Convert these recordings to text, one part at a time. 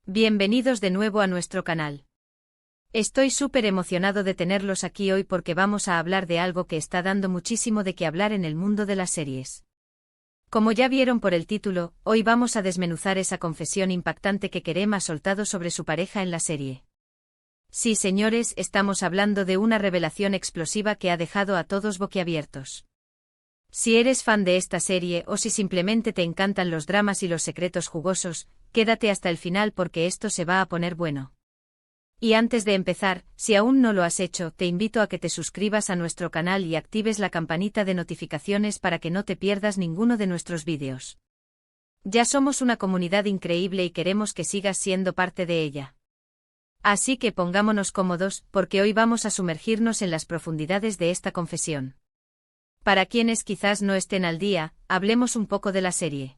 Bienvenidos de nuevo a nuestro canal. Estoy súper emocionado de tenerlos aquí hoy porque vamos a hablar de algo que está dando muchísimo de qué hablar en el mundo de las series. Como ya vieron por el título, hoy vamos a desmenuzar esa confesión impactante que Kerem ha soltado sobre su pareja en la serie. Sí, señores, estamos hablando de una revelación explosiva que ha dejado a todos boquiabiertos. Si eres fan de esta serie o si simplemente te encantan los dramas y los secretos jugosos, quédate hasta el final porque esto se va a poner bueno. Y antes de empezar, si aún no lo has hecho, te invito a que te suscribas a nuestro canal y actives la campanita de notificaciones para que no te pierdas ninguno de nuestros vídeos. Ya somos una comunidad increíble y queremos que sigas siendo parte de ella. Así que pongámonos cómodos, porque hoy vamos a sumergirnos en las profundidades de esta confesión. Para quienes quizás no estén al día, hablemos un poco de la serie.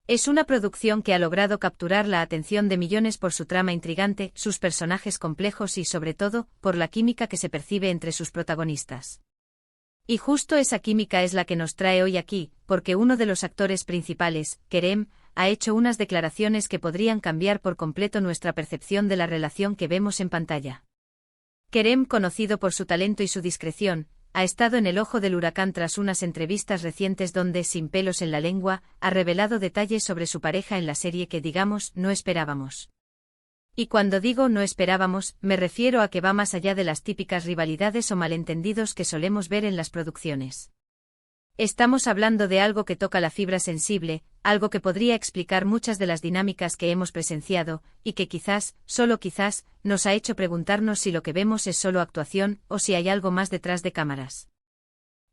Es una producción que ha logrado capturar la atención de millones por su trama intrigante, sus personajes complejos y sobre todo, por la química que se percibe entre sus protagonistas. Y justo esa química es la que nos trae hoy aquí, porque uno de los actores principales, Kerem, ha hecho unas declaraciones que podrían cambiar por completo nuestra percepción de la relación que vemos en pantalla. Kerem, conocido por su talento y su discreción, ha estado en el ojo del huracán tras unas entrevistas recientes donde, sin pelos en la lengua, ha revelado detalles sobre su pareja en la serie que, digamos, no esperábamos. Y cuando digo no esperábamos, me refiero a que va más allá de las típicas rivalidades o malentendidos que solemos ver en las producciones. Estamos hablando de algo que toca la fibra sensible, algo que podría explicar muchas de las dinámicas que hemos presenciado, y que quizás, solo quizás, nos ha hecho preguntarnos si lo que vemos es solo actuación o si hay algo más detrás de cámaras.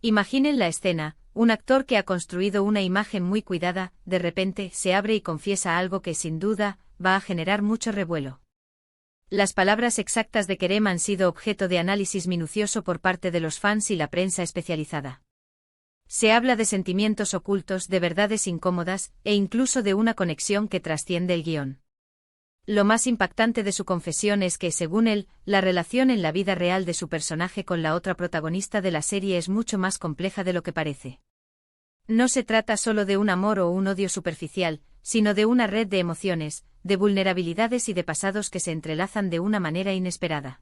Imaginen la escena: un actor que ha construido una imagen muy cuidada, de repente se abre y confiesa algo que sin duda va a generar mucho revuelo. Las palabras exactas de Kerem han sido objeto de análisis minucioso por parte de los fans y la prensa especializada. Se habla de sentimientos ocultos, de verdades incómodas, e incluso de una conexión que trasciende el guión. Lo más impactante de su confesión es que, según él, la relación en la vida real de su personaje con la otra protagonista de la serie es mucho más compleja de lo que parece. No se trata solo de un amor o un odio superficial, sino de una red de emociones, de vulnerabilidades y de pasados que se entrelazan de una manera inesperada.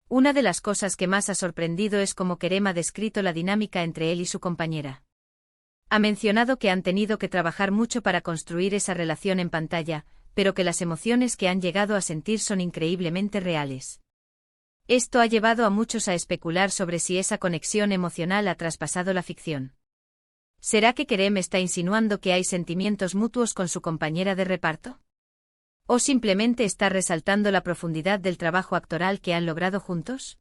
Una de las cosas que más ha sorprendido es cómo Kerem ha descrito la dinámica entre él y su compañera. Ha mencionado que han tenido que trabajar mucho para construir esa relación en pantalla, pero que las emociones que han llegado a sentir son increíblemente reales. Esto ha llevado a muchos a especular sobre si esa conexión emocional ha traspasado la ficción. ¿Será que Kerem está insinuando que hay sentimientos mutuos con su compañera de reparto? ¿O simplemente está resaltando la profundidad del trabajo actoral que han logrado juntos?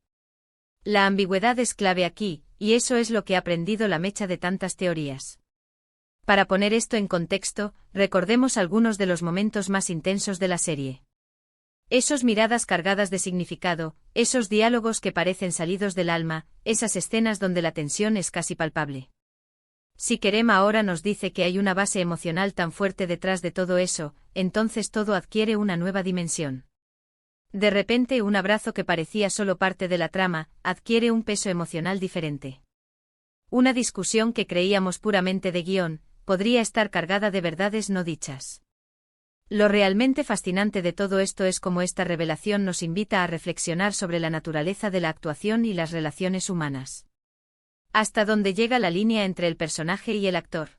La ambigüedad es clave aquí, y eso es lo que ha prendido la mecha de tantas teorías. Para poner esto en contexto, recordemos algunos de los momentos más intensos de la serie. Esas miradas cargadas de significado, esos diálogos que parecen salidos del alma, esas escenas donde la tensión es casi palpable. Si Kerem ahora nos dice que hay una base emocional tan fuerte detrás de todo eso, entonces todo adquiere una nueva dimensión. De repente, un abrazo que parecía solo parte de la trama, adquiere un peso emocional diferente. Una discusión que creíamos puramente de guión, podría estar cargada de verdades no dichas. Lo realmente fascinante de todo esto es cómo esta revelación nos invita a reflexionar sobre la naturaleza de la actuación y las relaciones humanas. ¿Hasta dónde llega la línea entre el personaje y el actor?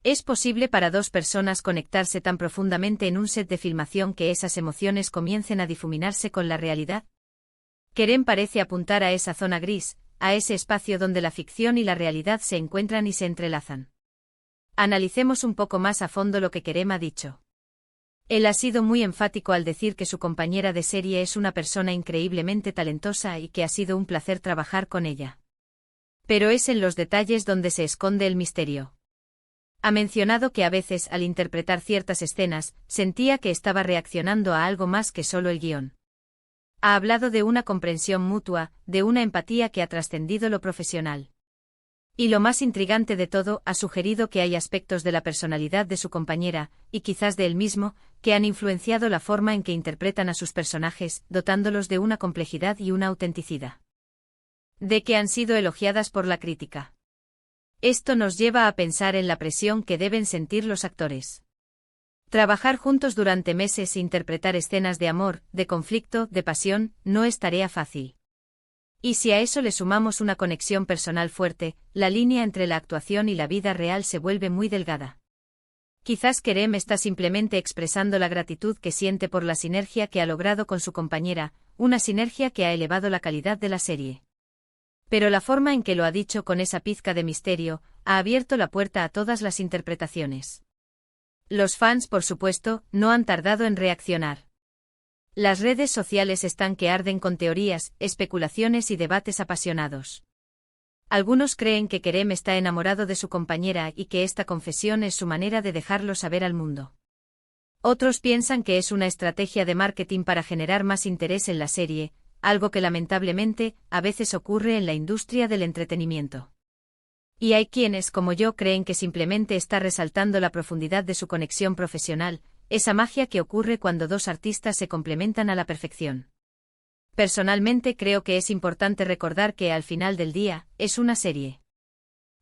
¿Es posible para dos personas conectarse tan profundamente en un set de filmación que esas emociones comiencen a difuminarse con la realidad? Kerem parece apuntar a esa zona gris, a ese espacio donde la ficción y la realidad se encuentran y se entrelazan. Analicemos un poco más a fondo lo que Kerem ha dicho. Él ha sido muy enfático al decir que su compañera de serie es una persona increíblemente talentosa y que ha sido un placer trabajar con ella. Pero es en los detalles donde se esconde el misterio. Ha mencionado que a veces, al interpretar ciertas escenas, sentía que estaba reaccionando a algo más que solo el guión. Ha hablado de una comprensión mutua, de una empatía que ha trascendido lo profesional. Y lo más intrigante de todo, ha sugerido que hay aspectos de la personalidad de su compañera, y quizás de él mismo, que han influenciado la forma en que interpretan a sus personajes, dotándolos de una complejidad y una autenticidad. De que han sido elogiadas por la crítica. Esto nos lleva a pensar en la presión que deben sentir los actores. Trabajar juntos durante meses e interpretar escenas de amor, de conflicto, de pasión, no es tarea fácil. Y si a eso le sumamos una conexión personal fuerte, la línea entre la actuación y la vida real se vuelve muy delgada. Quizás Kerem está simplemente expresando la gratitud que siente por la sinergia que ha logrado con su compañera, una sinergia que ha elevado la calidad de la serie. Pero la forma en que lo ha dicho con esa pizca de misterio, ha abierto la puerta a todas las interpretaciones. Los fans, por supuesto, no han tardado en reaccionar. Las redes sociales están que arden con teorías, especulaciones y debates apasionados. Algunos creen que Kerem está enamorado de su compañera y que esta confesión es su manera de dejarlo saber al mundo. Otros piensan que es una estrategia de marketing para generar más interés en la serie, algo que lamentablemente, a veces ocurre en la industria del entretenimiento. Y hay quienes, como yo, creen que simplemente está resaltando la profundidad de su conexión profesional, esa magia que ocurre cuando dos artistas se complementan a la perfección. Personalmente creo que es importante recordar que, al final del día, es una serie.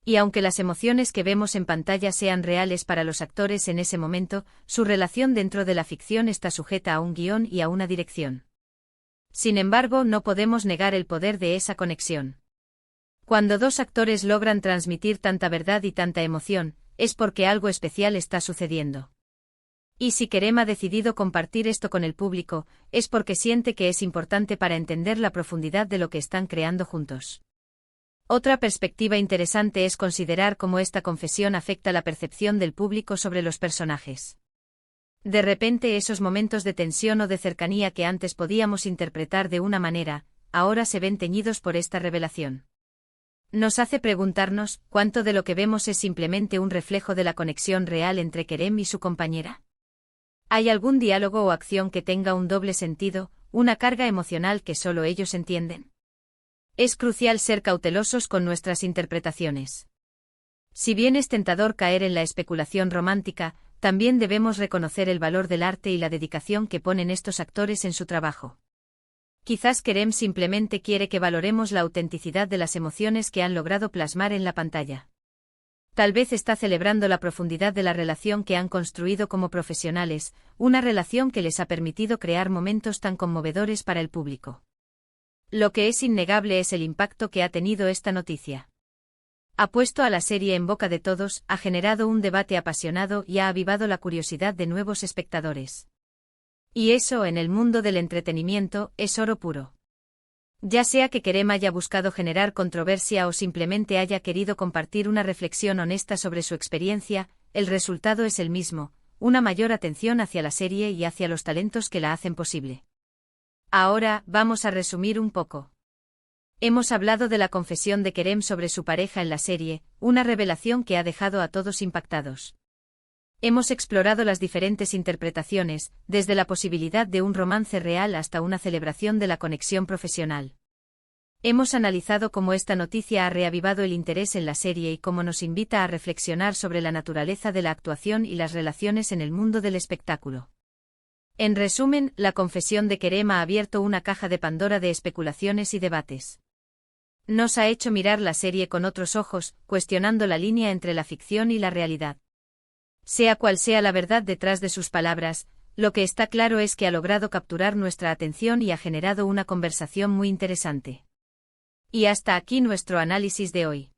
Y aunque las emociones que vemos en pantalla sean reales para los actores en ese momento, su relación dentro de la ficción está sujeta a un guión y a una dirección. Sin embargo, no podemos negar el poder de esa conexión. Cuando dos actores logran transmitir tanta verdad y tanta emoción, es porque algo especial está sucediendo. Y si Kerem ha decidido compartir esto con el público, es porque siente que es importante para entender la profundidad de lo que están creando juntos. Otra perspectiva interesante es considerar cómo esta confesión afecta la percepción del público sobre los personajes. De repente esos momentos de tensión o de cercanía que antes podíamos interpretar de una manera, ahora se ven teñidos por esta revelación. Nos hace preguntarnos, ¿cuánto de lo que vemos es simplemente un reflejo de la conexión real entre Kerem y su compañera? ¿Hay algún diálogo o acción que tenga un doble sentido, una carga emocional que solo ellos entienden? Es crucial ser cautelosos con nuestras interpretaciones. Si bien es tentador caer en la especulación romántica, también debemos reconocer el valor del arte y la dedicación que ponen estos actores en su trabajo. Quizás Kerem simplemente quiere que valoremos la autenticidad de las emociones que han logrado plasmar en la pantalla. Tal vez está celebrando la profundidad de la relación que han construido como profesionales, una relación que les ha permitido crear momentos tan conmovedores para el público. Lo que es innegable es el impacto que ha tenido esta noticia. Ha puesto a la serie en boca de todos, ha generado un debate apasionado y ha avivado la curiosidad de nuevos espectadores. Y eso, en el mundo del entretenimiento, es oro puro. Ya sea que Kerem haya buscado generar controversia o simplemente haya querido compartir una reflexión honesta sobre su experiencia, el resultado es el mismo, una mayor atención hacia la serie y hacia los talentos que la hacen posible. Ahora, vamos a resumir un poco. Hemos hablado de la confesión de Kerem sobre su pareja en la serie, una revelación que ha dejado a todos impactados. Hemos explorado las diferentes interpretaciones, desde la posibilidad de un romance real hasta una celebración de la conexión profesional. Hemos analizado cómo esta noticia ha reavivado el interés en la serie y cómo nos invita a reflexionar sobre la naturaleza de la actuación y las relaciones en el mundo del espectáculo. En resumen, la confesión de Kerem ha abierto una caja de Pandora de especulaciones y debates. Nos ha hecho mirar la serie con otros ojos, cuestionando la línea entre la ficción y la realidad. Sea cual sea la verdad detrás de sus palabras, lo que está claro es que ha logrado capturar nuestra atención y ha generado una conversación muy interesante. Y hasta aquí nuestro análisis de hoy.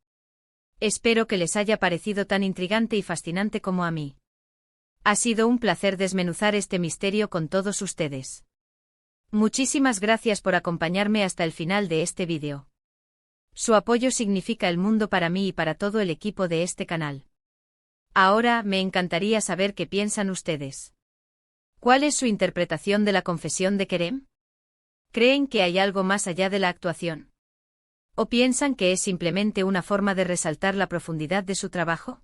Espero que les haya parecido tan intrigante y fascinante como a mí. Ha sido un placer desmenuzar este misterio con todos ustedes. Muchísimas gracias por acompañarme hasta el final de este vídeo. Su apoyo significa el mundo para mí y para todo el equipo de este canal. Ahora, me encantaría saber qué piensan ustedes. ¿Cuál es su interpretación de la confesión de Kerem? ¿Creen que hay algo más allá de la actuación? ¿O piensan que es simplemente una forma de resaltar la profundidad de su trabajo?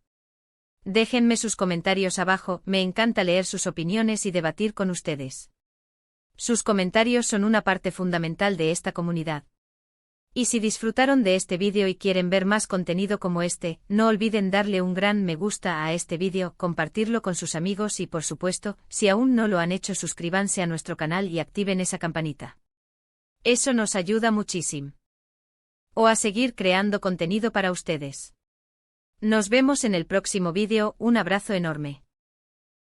Déjenme sus comentarios abajo, me encanta leer sus opiniones y debatir con ustedes. Sus comentarios son una parte fundamental de esta comunidad. Y si disfrutaron de este vídeo y quieren ver más contenido como este, no olviden darle un gran me gusta a este vídeo, compartirlo con sus amigos y por supuesto, si aún no lo han hecho, suscríbanse a nuestro canal y activen esa campanita. Eso nos ayuda muchísimo. O a seguir creando contenido para ustedes. Nos vemos en el próximo vídeo, un abrazo enorme.